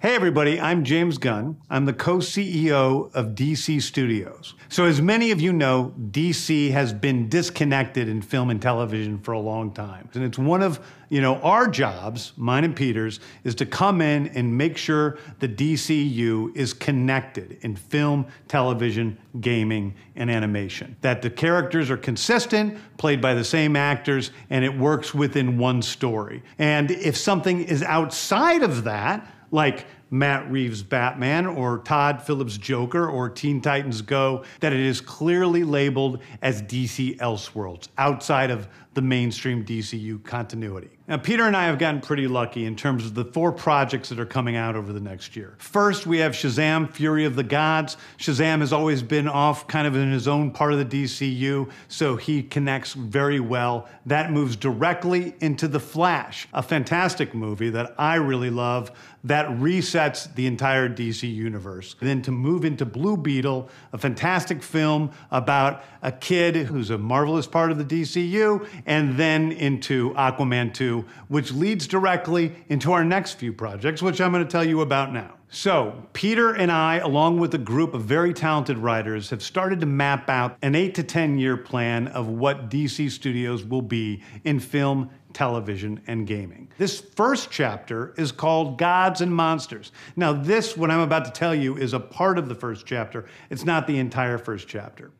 Hey everybody, I'm James Gunn. I'm the co-CEO of DC Studios. So as many of you know, DC has been disconnected in film and television for a long time. And it's one of, our jobs, mine and Peter's, is to come in and make sure the DCU is connected in film, television, gaming, and animation. That the characters are consistent, played by the same actors, and it works within one story. And if something is outside of that, like Matt Reeves' Batman or Todd Phillips' Joker or Teen Titans Go, that it is clearly labeled as DC Elseworlds, outside of the mainstream DCU continuity. Now, Peter and I have gotten pretty lucky in terms of the 4 projects that are coming out over the next year. First, we have Shazam! Fury of the Gods. Shazam has always been off kind of in his own part of the DCU, so he connects very well. That moves directly into The Flash, a fantastic movie that I really love that resets the entire DC universe. Then to move into Blue Beetle, a fantastic film about a kid who's a marvelous part of the DCU, and then into Aquaman 2, which leads directly into our next few projects, which I'm going to tell you about now. So, Peter and I, along with a group of very talented writers, have started to map out an 8 to 10 year plan of what DC Studios will be in film, television, and gaming. This first chapter is called Gods and Monsters. Now this, what I'm about to tell you, is a part of the first chapter. It's not the entire first chapter.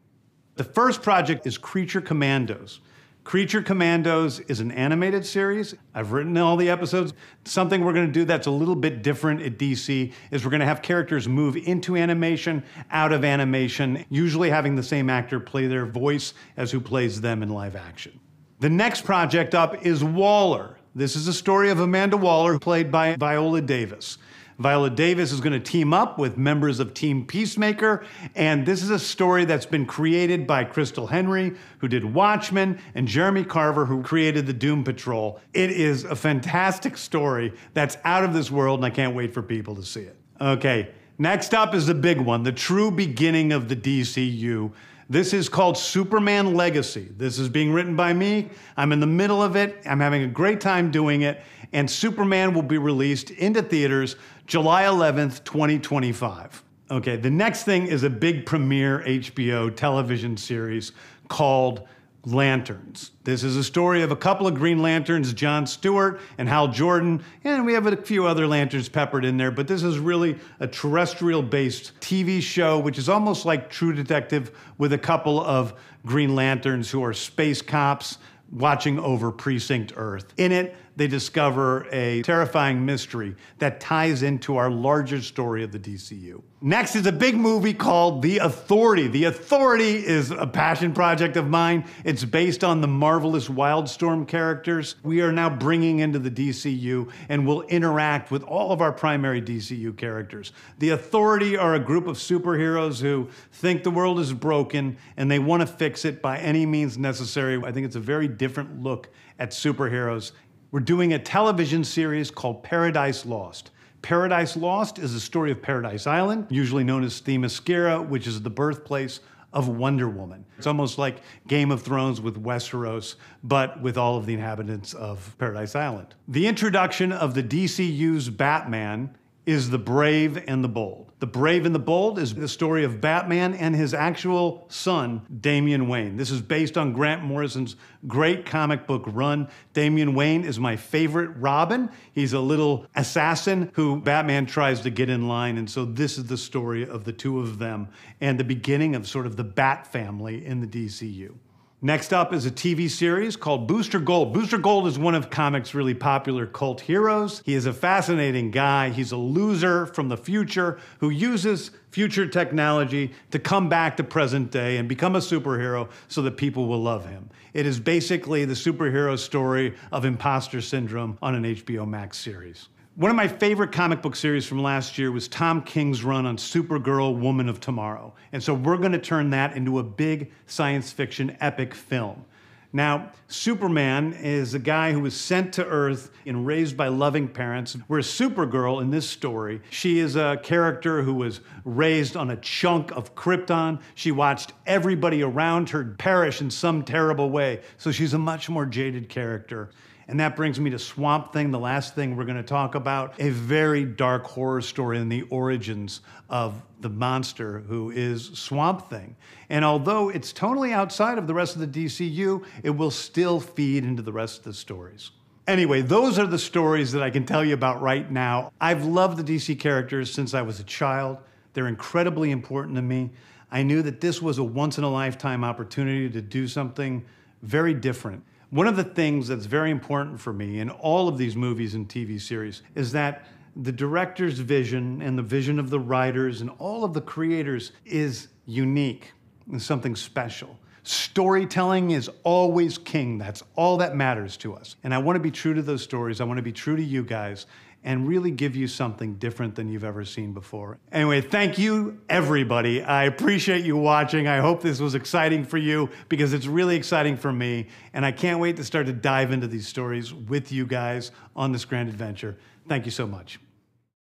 The first project is Creature Commandos. Creature Commandos is an animated series. I've written all the episodes. Something we're gonna do that's a little bit different at DC is we're gonna have characters move into animation, out of animation, usually having the same actor play their voice as who plays them in live action. The next project up is Waller. This is a story of Amanda Waller, played by Viola Davis. Viola Davis is going to team up with members of Team Peacemaker, and this is a story that's been created by Crystal Henry, who did Watchmen, and Jeremy Carver, who created the Doom Patrol. It is a fantastic story that's out of this world, and I can't wait for people to see it. Okay, next up is the big one, the true beginning of the DCU. This is called Superman Legacy. This is being written by me. I'm in the middle of it. I'm having a great time doing it. And Superman will be released into theaters July 11th, 2025. Okay, the next thing is a big premiere HBO television series called Lanterns. This is a story of a couple of Green Lanterns, John Stewart and Hal Jordan, and we have a few other Lanterns peppered in there, but this is really a terrestrial-based TV show, which is almost like True Detective with a couple of Green Lanterns who are space cops watching over Precinct Earth. In it, they discover a terrifying mystery that ties into our larger story of the DCU. Next is a big movie called The Authority. The Authority is a passion project of mine. It's based on the marvelous Wildstorm characters we are now bringing into the DCU and will interact with all of our primary DCU characters. The Authority are a group of superheroes who think the world is broken and they want to fix it by any means necessary. I think it's a very different look at superheroes. We're doing a television series called Paradise Lost. Paradise Lost is the story of Paradise Island, usually known as Themyscira, which is the birthplace of Wonder Woman. It's almost like Game of Thrones with Westeros, but with all of the inhabitants of Paradise Island. The introduction of the DCU's Batman is The Brave and the Bold. The Brave and the Bold is the story of Batman and his actual son, Damian Wayne. This is based on Grant Morrison's great comic book run. Damian Wayne is my favorite Robin. He's a little assassin who Batman tries to get in line, and so this is the story of the two of them and the beginning of sort of the Bat family in the DCU. Next up is a TV series called Booster Gold. Booster Gold is one of comics' really popular cult heroes. He is a fascinating guy. He's a loser from the future who uses future technology to come back to present day and become a superhero so that people will love him. It is basically the superhero story of imposter syndrome on an HBO Max series. One of my favorite comic book series from last year was Tom King's run on Supergirl, Woman of Tomorrow. And so we're going to turn that into a big science fiction epic film. Now, Superman is a guy who was sent to Earth and raised by loving parents, whereas Supergirl in this story, she is a character who was raised on a chunk of Krypton. She watched everybody around her perish in some terrible way, so she's a much more jaded character. And that brings me to Swamp Thing, the last thing we're going to talk about, a very dark horror story in the origins of the monster who is Swamp Thing. And although it's totally outside of the rest of the DCU, it will still feed into the rest of the stories. Anyway, those are the stories that I can tell you about right now. I've loved the DC characters since I was a child. They're incredibly important to me. I knew that this was a once-in-a-lifetime opportunity to do something very different. One of the things that's very important for me in all of these movies and TV series is that the director's vision and the vision of the writers and all of the creators is unique and something special. Storytelling is always king. That's all that matters to us. And I want to be true to those stories. I want to be true to you guys and really give you something different than you've ever seen before. Anyway, thank you, everybody. I appreciate you watching. I hope this was exciting for you because it's really exciting for me. And I can't wait to start to dive into these stories with you guys on this grand adventure. Thank you so much.